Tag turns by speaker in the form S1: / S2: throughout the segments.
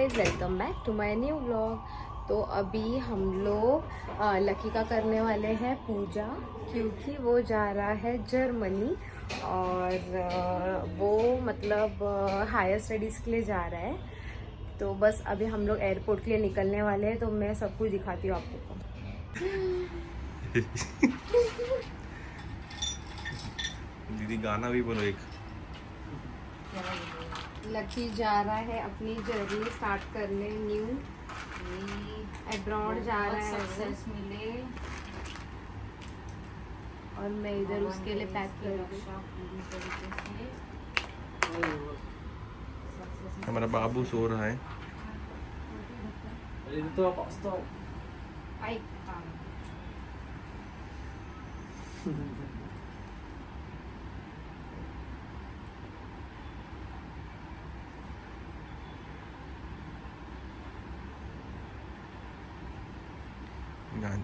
S1: Guys, welcome back to my new vlog. तो अभी हम लोग लकी का करने वाले हैं पूजा, क्योंकि वो जा रहा है जर्मनी और वो मतलब हायर स्टडीज़ के लिए जा रहा है। तो बस अभी हम लोग एयरपोर्ट के लिए निकलने वाले हैं, तो मैं सब कुछ दिखाती हूँ आपको।
S2: दीदी गाना भी बोलो एक।
S1: लकी जा रहा है अपनी जर्नी स्टार्ट करने, न्यू अब्रॉड जा रहा है, सक्सेस मिले। और मैं इधर उसके लिए पैक कर रही हूँ।
S2: हमारा बाबू सो रहा है।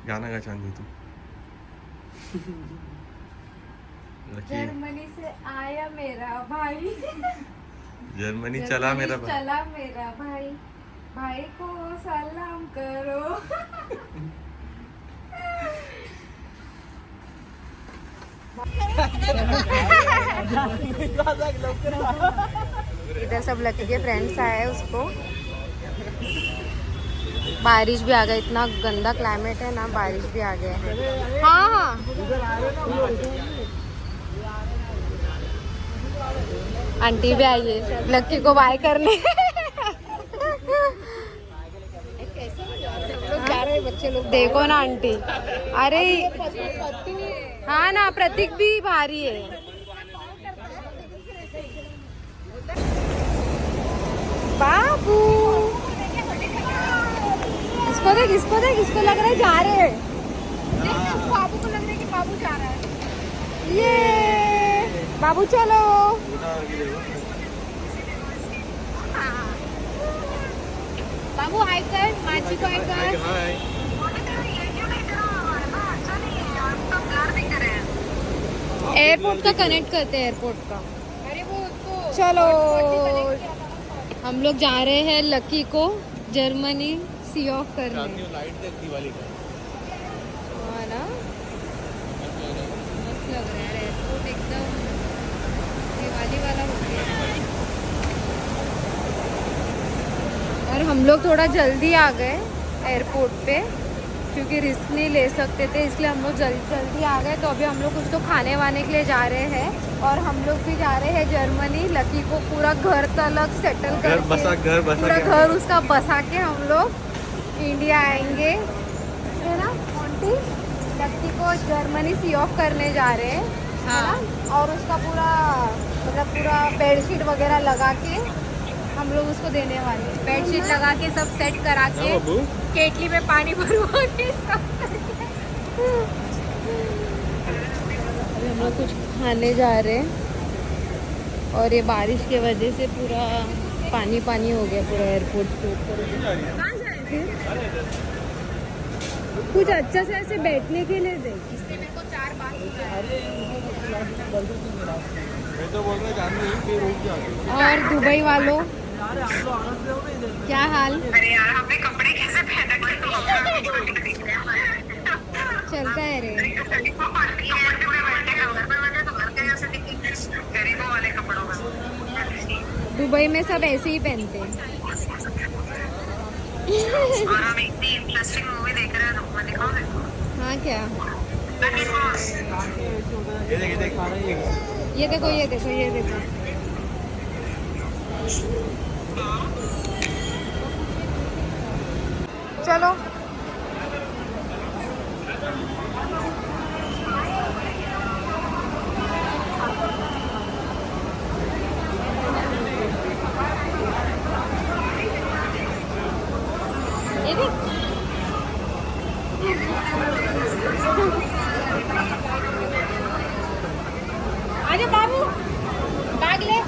S2: गाना गा चांदी तू।
S1: जर्मनी से आया मेरा भाई,
S2: जर्मनी चला मेरा भाई,
S1: चला मेरा भाई, भाई को सलाम करो। इधर सब लकी के फ्रेंड्स आए हैं, उसको बारिश भी आ गई। इतना गंदा क्लाइमेट है ना, बारिश भी आ गया है। हाँ हाँ, आंटी भी आई है लक्की को बाय करने। बच्चे लोग देखो ना आंटी। अरे हाँ ना, प्रतीक भी भारी है। बाबू इसको देख, इसको देख, इसको लग रहा है जा रहे हैं। बाबू को लग रहा है कि बाबू जा रहा है। ये बाबू चलो। बाबू हाय कर, माची को हाय कर। एयरपोर्ट का कनेक्ट करते हैं, एयरपोर्ट का। अरे वो उसको चलो। हम लोग जा रहे हैं लकी को जर्मनी सी ऑफ करने।
S2: लाइट देख दिवाली का।
S1: हाँ ना, मस्त लग रहा है एयरपोर्ट, एकदम दिवाली वाला हो गया। और हम लोग थोड़ा जल्दी आ गए एयरपोर्ट पे, क्योंकि रिस्क नहीं ले सकते थे, इसलिए हम लोग जल्दी आ गए। तो अभी हम लोग कुछ तो खाने वाने के लिए जा रहे हैं, और हम लोग भी जा रहे हैं जर्मनी। लकी को पूरा घर तलक सेटल करके, पूरा घर उसका बसा के हम लोग इंडिया आएंगे, है ना आंटी। लकी को जर्मनी सी ऑफ करने जा रहे हैं, हाँ। और उसका पूरा मतलब पूरा बेडशीट वगैरह लगा के हम लोग उसको देने वाले हैं। बेडशीट लगा के सब सेट करा के, केटली में पानी भरवा के सब अभी हम लोग कुछ खाने जा रहे हैं। और ये बारिश के वजह से पूरा पानी पानी हो गया पूरा एयरपोर्ट के ऊपर। कुछ अच्छा से ऐसे बैठने के लिए दे। इसने मेरे को 4 बार
S2: मैं तो बोल रहा जानवी कि रुक जा।
S1: और दुबई वालों क्या हाल?
S3: अरे यार, हमने कपड़े कैसे पहन रखे?
S1: चलता है रे।
S3: गरीबों वाले कपड़ों में
S1: दुबई में सब ऐसे ही पहनते हैं।
S3: और हम इतनी इंटरेस्टिंग मूवी देख रहे हैं, तो दिखाओगे?
S1: हाँ क्या?
S2: ये देख, ये देख।
S1: ये देखो, ये देखो, ये देखो। चलो ये देख। आजा बाबू, बैग ले।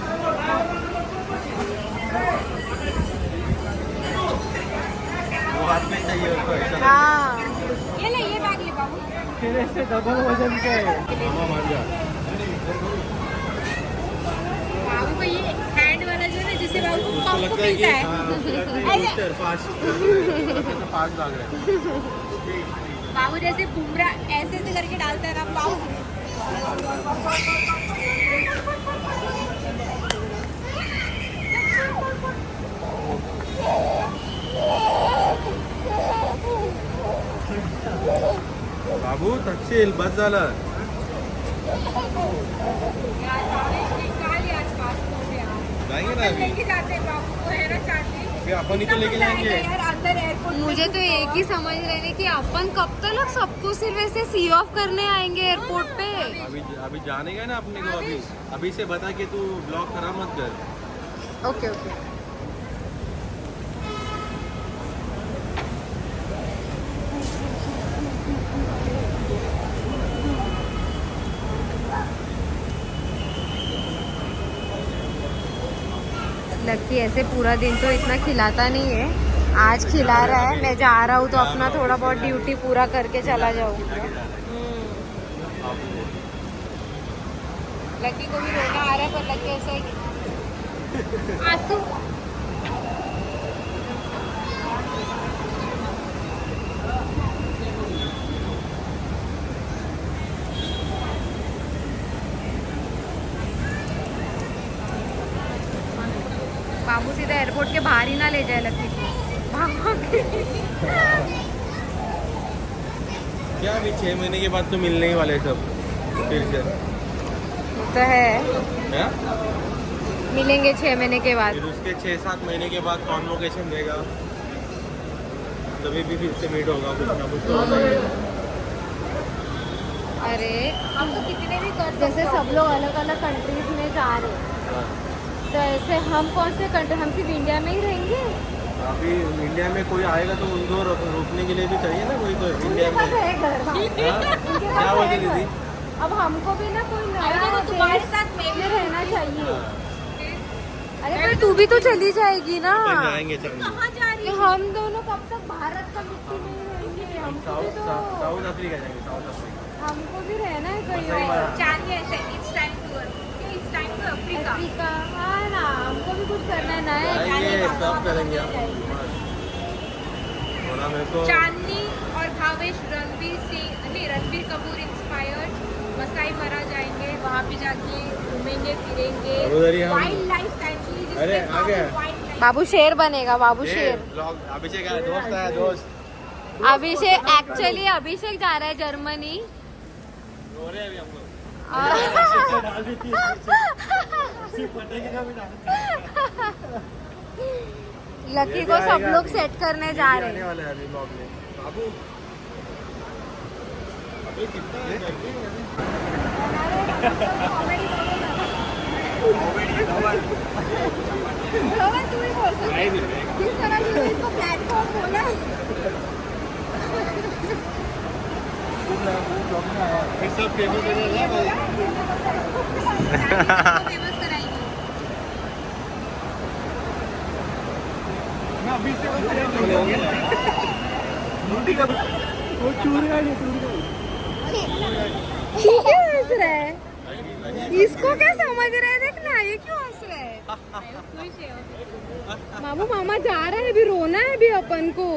S2: वो हाथ में चाहिए उसको ऐसा।
S1: हाँ ये ले, ये बैग ले बाबू।
S2: तेरे से डबल वजन का है। मामा मान जा।
S1: बाबू को ये हैंड वाला जो है ना, जिससे बाबू को पंप मिलता है,
S2: बूस्टर फास्ट फास्ट भाग रहे हैं।
S1: बाबू जैसे बुमराह ऐसे ऐसे करके डालता है ना बाबू।
S2: बाबू तक्षिल बस झालं। जाएंगे ना अभी अपन ही तो लेके जाएंगे।
S1: मुझे तो एक ही समझ रहे हैं कि अपन कब तक सबको सिर्फ ऐसे सी ऑफ करने आएंगे एयरपोर्ट पे।
S2: अभी जाने का ना अपने को। अभी से बता के तू ब्लॉग खराब मत कर।
S1: Okay okay. लकी ऐसे पूरा दिन तो इतना खिलाता नहीं है, आज खिला रहा है। मैं जा रहा हूँ तो अपना थोड़ा बहुत ड्यूटी पूरा करके चला जाऊँगा। लकी को भी रोना आ रहा है, पर लकी ऐसे ही आंसू। बाबू सीधा एयरपोर्ट के बाहर ही ना ले जाए लकी को।
S2: क्या अभी 6 महीने के बाद तो मिलने ही वाले सब फिर से
S1: तो है,
S2: क्या?
S1: मिलेंगे 6 महीने के बाद।
S2: फिर उसके 6-7 महीने के बाद कॉन्वोकेशन देगा, तभी भी फिर से मीट होगा। कुछ ना कुछ तो होगा ही।
S1: अरे हम तो कितने भी कर, जैसे सब लोग अलग अलग कंट्रीज में जा रहे हैं,
S2: हाँ।
S1: तो ऐसे हम कौन से कंट्री, हम सिर्फ इंडिया में ही रहेंगे।
S2: अभी इंडिया में कोई आएगा तो उनको रोकने के लिए भी चाहिए ना कोई तो इंडिया में।
S1: है घर वहाँ।
S2: हाँ?
S1: उनके पास
S2: क्या
S1: है
S2: बोलते
S1: घर।
S2: दीदी?
S1: अब हमको भी ना कोई नया तुम्हारे साथ में रहना चाहिए। अरे पर तू भी तो चली जाएगी ना।
S2: अपन जाएंगे चलेंगे।
S1: तो हम दोनों कब तक भारत का मिट्टी में ही रहेंगे? हमको भी तो
S2: साउथ अफ्रीका जाएंगे। साउथ अफ्रीका
S1: हमको भी रहना है कहीं
S2: सही
S1: और।
S2: बात।
S1: अफ्रीका, हाँ ना, हमको भी कुछ करना है ना।
S2: जाएंगे, सब करेंगे आप। थोड़ा मेरे को
S4: चांदनी और भावेश रणबीर कपूर इंस्पायर्ड मसाई मरा जाएंगे, वहाँ पे जाके घूमेंगे फिरेंगे,
S2: अब उधर ही हम-
S4: वाइल्ड लाइफ सेंचुरी।
S2: अरे, आ गया।
S1: बाबू शेर बनेगा, बाबू शेर।
S2: ब्लॉग अभिषेक का दोस्त है, दोस्त
S1: अभिषेक एक्चुअली अभिषेक जा रहा है जर्मनी।
S2: रो रहे हैं अभी हम लोग।
S1: लकी को सब लोग सेट करने जा रहे
S2: आने
S1: हैं।
S2: वाले हैं अभी ब्लॉग में। बाबू अभी कितना
S1: तू ही बोल सकता है। किस तरह की इसको प्लेटफॉर्म बोला।
S2: सब फेमस हो जाएगा।
S4: फेमस कराएंगे।
S2: अभी से वो चूरिया
S1: ये क्यों हंस रहा है? इसको क्या समझ रहा है? देखना ये क्यों हंस रहा है? मामू मामा जा रहा है, अभी रोना है अभी अपन को,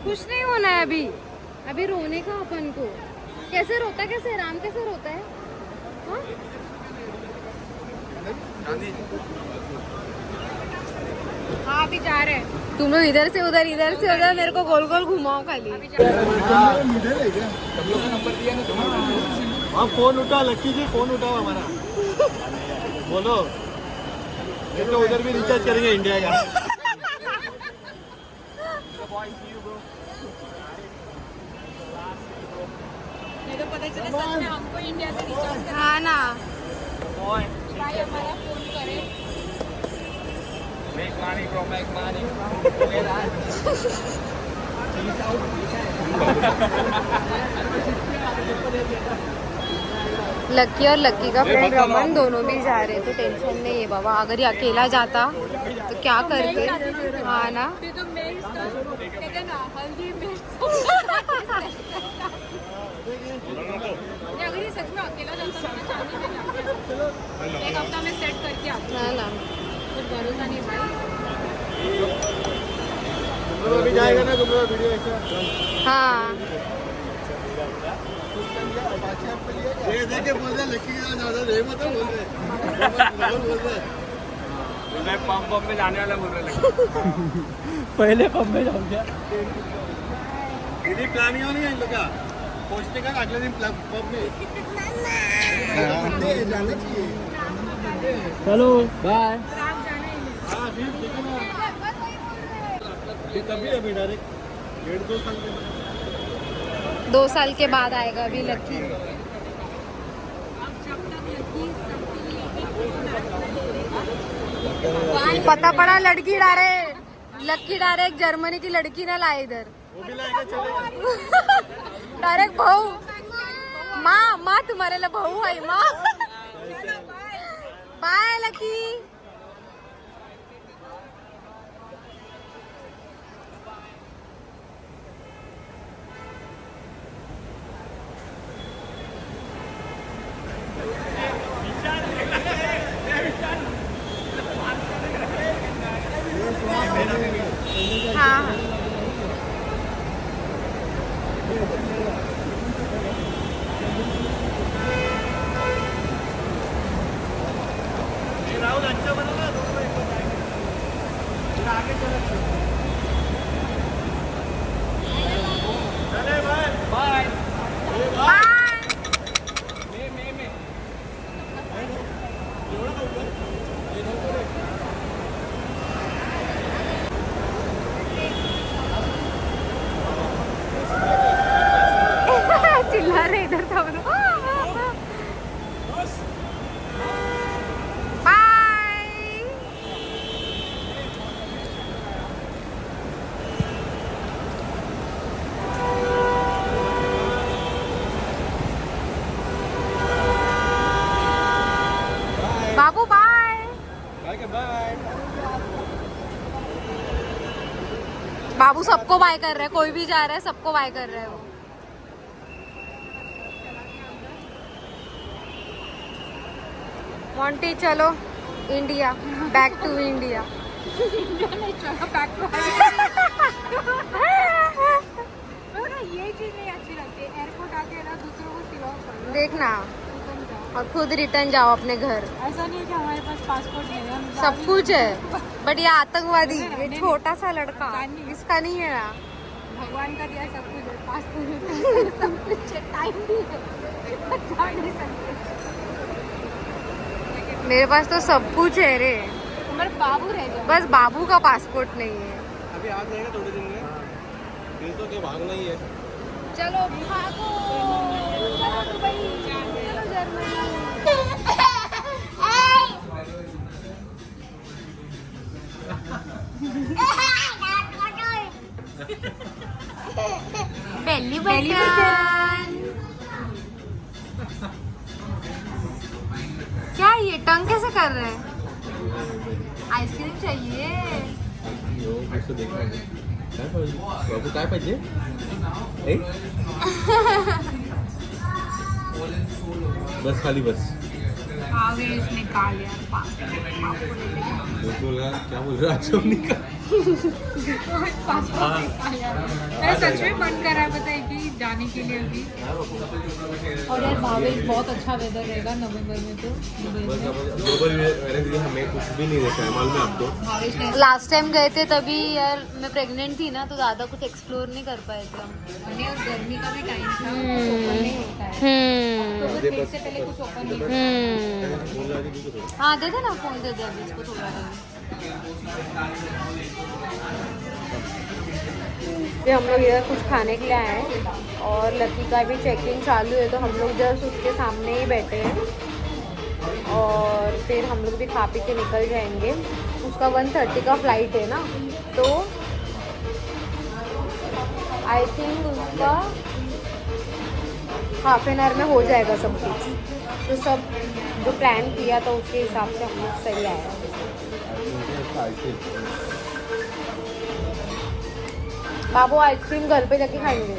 S1: कुछ नहीं होना है अभी, अभी रोने का अपन को। कैसे रोता, कैसे राम कैसे रोता है? हाँ? हाँ अभी जा रहे हैं। तुम लोग इधर से उधर मेरे को गोल गोल घुमाओ खाली।
S2: हाँ फोन उठा, लक्की जी फोन उठाओ हमारा। बोलो, ये तो उधर भी रिचार्ज करेंगे इंडिया का।
S4: नहीं तो पता चला सच में हमको इंडिया से रिचार्ज
S1: हाँ ना,
S4: भाई हमारा फोन करे।
S2: Make money bro, make money.
S1: लक्की और लक्की का फ्रेंड रमन दोनों भी जा रहे, तो टेंशन नहीं है बाबा। अगर ये अकेला जाता तो क्या करते? हाँ ना,
S4: फिर तो मैं इसका कहते हैं ना हल्दी में अगर ये सच में अकेला जाता तो मैं चांदी में जाती। एक हफ्ता में सेट करके आता।
S1: ना ना।
S4: कुछ भरोसा नहीं भाई।
S2: तो अभी जाएगा ना तुम लोग वीडियो ऐसा
S1: हाँ
S2: ये देखे बोल रहे लक्की के ज्यादा रे मत बोल रहे
S5: मैं पंप में जाने वाला बोल रहा
S2: पहले पंप में जाऊँ क्या यदि प्लानिंग नहीं है इन लोग का पहुँचने का अगले दिन पंप में जाना चाहिए
S5: चलो बाय
S2: हाँ फिर ठीक है ना फिर कभी अभी डायरेक्ट 1.5-2 साल के बाद
S1: 2 साल के बाद आएगा अभी लकी। पता पड़ा लड़की लकी डायरेक्ट जर्मनी की लड़की ना लाए इधर।
S2: वो भी लाएगा चलेगा
S1: डायरेक्ट बहू माँ तुम्हारे लिए बहू आई माँ। Bye lucky. हाँ
S2: राहुल अच्छा बना ना दोनों एक बार जाएंगे फिर आगे चले बाय
S5: बाय
S1: बाय। चिल्ला रहे इधर सब लोग। बाय। बाबू बाय।
S2: बाय
S1: बाबू सबको बाय कर रहे हैं, कोई भी जा रहा है सबको बाय कर रहे हैं वो। मोंटी चलो इंडिया, बैक टू इंडिया।
S4: ये चीज नहीं अच्छी लगती, एयरपोर्ट आके ना दूसरों को सिलॉ करो।
S1: देखना और खुद रिटर्न जाओ अपने घर।
S4: ऐसा नहीं है कि हमारे पास पासपोर्ट नहीं है, हम
S1: सब कुछ है बट ये आतंकवादी, ये छोटा सा लड़का इसका नहीं है ना।
S4: भगवान का दिया सब कुछ है, पासपोर्ट सब कुछ है, टाइम भी है, जा नहीं सकते।
S1: मेरे पास तो सब कुछ है रे,
S4: हमारे बाबू रह जाए।
S1: बस बाबू का पासपोर्ट नहीं है।
S2: अभी आ जाएगा थोड़े दिन में फिर तो क्या भागना ही है
S4: चलो भागो, चलो दुबई, चलो जर्मनी।
S1: Belly button. क्या ये टंग कैसे कर रहे हैं? आइसक्रीम चाहिए।
S2: बाबू काय पाहिजे बस खाली बस
S1: आवेश निकाल यार।
S2: क्या बोल रहा है
S4: मैं सच में मन कर रहा है, बताइए कि जाने के लिए अभी। और यार भावेश बहुत अच्छा वेदर रहेगा नवंबर में तो दुबई में।
S2: हमें कुछ भी नहीं देखा है मालूम है आपको।
S4: भावेश ने
S1: लास्ट टाइम गए थे तभी यार मैं प्रेग्नेंट थी ना, तो ज्यादा कुछ एक्सप्लोर नहीं कर पाए थे हम।
S4: और गर्मी का भी टाइम था, open नहीं होता है। तो वो फिर से पहले कुछ ओपन नहीं होता।
S1: हाँ दे दे ना, फोन दे दे अभी इसको थोड़ा ये हम लोग इधर कुछ खाने के लिए आए हैं और लकी का भी चेकिंग चालू है, तो हम लोग जस्ट उसके सामने ही बैठे हैं और फिर हम लोग भी खा पी के निकल जाएंगे। उसका 1:30 का फ्लाइट है ना, तो आई थिंक उसका हाफ एन आवर में हो जाएगा सब कुछ। तो सब जो प्लान किया था उसके हिसाब से हम लोग सही आया। बाबू आइसक्रीम घर पे जाके खाएंगे।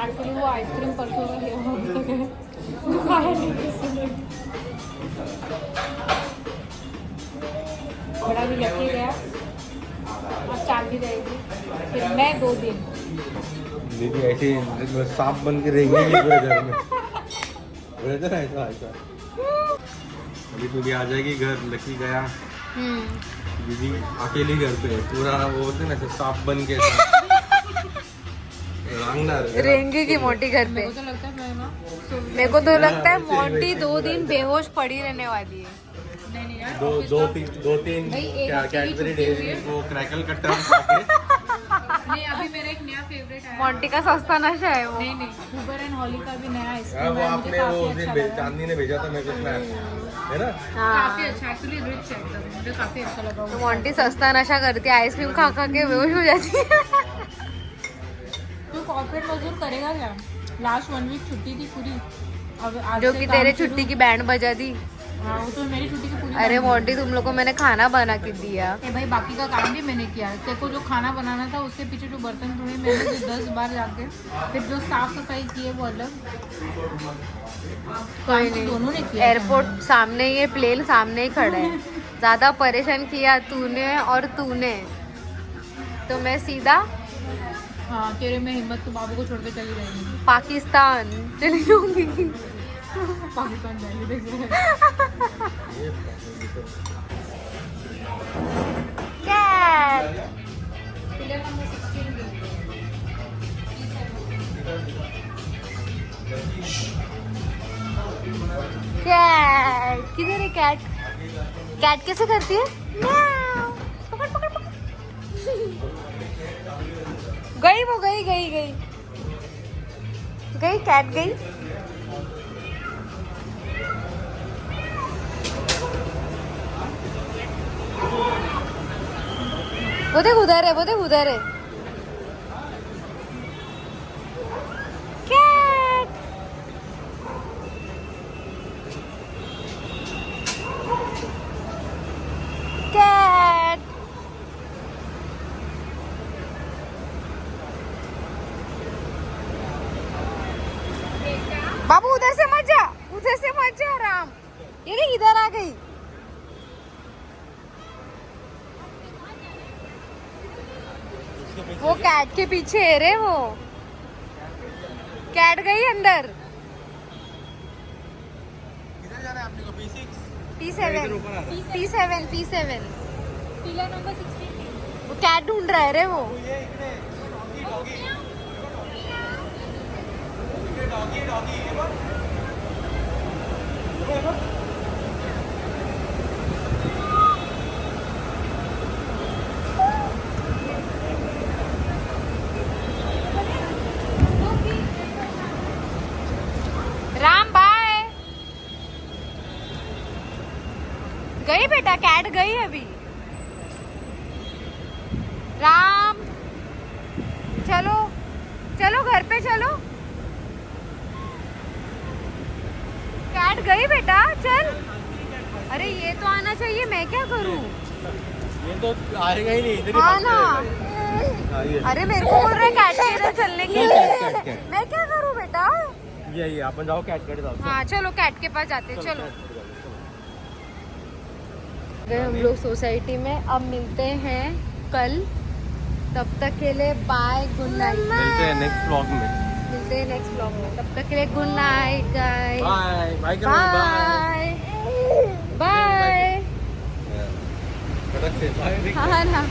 S4: एक्चुअली वो आइसक्रीम परसों में लिया हुआ वो खाया नहीं किसी ने। बड़ा भी लकी गया, बाकी रहेगी फिर मैं 2 दिन।
S2: दीदी ऐसे सांप बन के रहेंगे पूरे घर में। ब्रदर ऐसा ऐसा अभी तू भी आ जाएगी घर, लकी गया, दीदी अकेली घर पे है, पूरा वो होते ना सांप बन के
S1: रहेंगे की मोटी घर पे।
S4: मेरे को तो लगता है मैं ना
S1: मेरे को तो लगता है मोटी 2 दिन बेहोश पड़ी रहने वाली है।
S4: नहीं यार
S2: दो तीन
S4: भाई, एक
S2: क्या
S4: हफ्ते की
S2: कैडबरी
S4: छुट्टी
S2: डेज
S4: हुई है।
S2: वो क्रैकल का टर्म खा
S4: नहीं अभी मेरा एक नया फेवरेट आया।
S1: मोंटी का सस्ता नशा है वो।
S4: नहीं उबर एंड हॉली का भी नया
S2: के
S4: आइसक्रीम
S2: वो
S4: है, मुझे
S2: आपने वो
S4: काफी
S2: उस
S4: अच्छा
S2: दिन
S4: लगा।
S2: चांदनी ने भेजा था मेरे को स्नैप, है ना?
S4: काफी अच्छा एक्चुअली रिच है एकदम, मुझे काफी अच्छा लगा
S1: तो
S4: वो।
S1: मोंटी सस्ता नशा करती है, आइसक्रीम खा खा के बेहोश हो जाती है।
S4: तू कॉर्पोरेट मजदूर करेगा क्या? लास्ट 1 वीक छुट्टी थी पूरी, अब आज
S1: जो
S4: से
S1: कि
S4: काम
S1: तेरे
S4: शुरू।
S1: छुट्टी की बैंड बजा दी।
S4: हाँ वो तो मेरी छुट्टी की पूरी।
S1: अरे
S4: बैंड
S1: मोंटी तुम लोग को मैंने खाना बना के दिया।
S4: ए भाई बाकी का काम भी मैंने किया। तेरे को जो खाना बनाना था उसके पीछे जो बर्तन धोए मैंने जो 10 बार जाके, फिर जो साफ सफाई की है वो अलग।
S1: कोई
S4: तो
S1: नहीं,
S4: दोनों ने किया।
S1: एयरपोर्ट सामने ही है, प्लेन सामने ही खड़ा है। ज्यादा परेशान किया तूने और तूने, तो मैं सीधा
S4: हाँ तेरे में हिम्मत तो बाबू को छोड़ के चली जाएगी।
S1: पाकिस्तान चली जाऊंगी।
S4: पाकिस्तान जाएगी देख रहे
S1: कैट कैट किधर है कैट? कैट कैसे करती है? म्याऊ। पकड़ पकड़ पकड़। गई वो गई गई गई गई कैट गई। वो देख उधर है, वो देख उधर है कैट। कैट बाबू उधर से मत जा, उधर से मत जा राम। ये देख इधर आ गई। वो कैट के पीछे है रे, वो कैट गई अंदर।
S2: किधर जाना है आपने को? P6
S1: P7 P7 P7
S4: pillar number 16।
S1: वो कैट ढूंढ रहा है रे वो।
S2: ये इकडे डॉगी डॉगी ये बघ।
S1: राम बाय। गई बेटा, कैट गई अभी। राम चलो चलो घर पे चलो। कैट गई बेटा, चल। अरे ये तो आना चाहिए, मैं क्या करूं?
S2: ये तो आएगा ही नहीं इधर ही
S1: हाँ
S2: भागते
S1: ना।
S2: रहेगा। हाँ, ये
S1: अरे मेरे को बोल रहा है कैट के इधर चलने के लिए।
S2: कैट।
S1: मैं क्या करूं बेटा?
S2: ये आपण जाओ कैटकडे जाऊ।
S1: हाँ चलो कैट के पास जाते हैं, चलो। गए हम लोग सोसाइटी में, अब मिलते हैं कल। तब तक के लिए बाय, गुड नाइट।
S2: मिलते हैं नेक्स्ट व्लॉग में।
S1: मिलते हैं नेक्स्ट ब्लॉग में, तब तक के लिए good night guys.
S2: Bye bye करो बाय।
S1: Bye bye.
S2: कड़क से बाय।
S1: हाँ ना।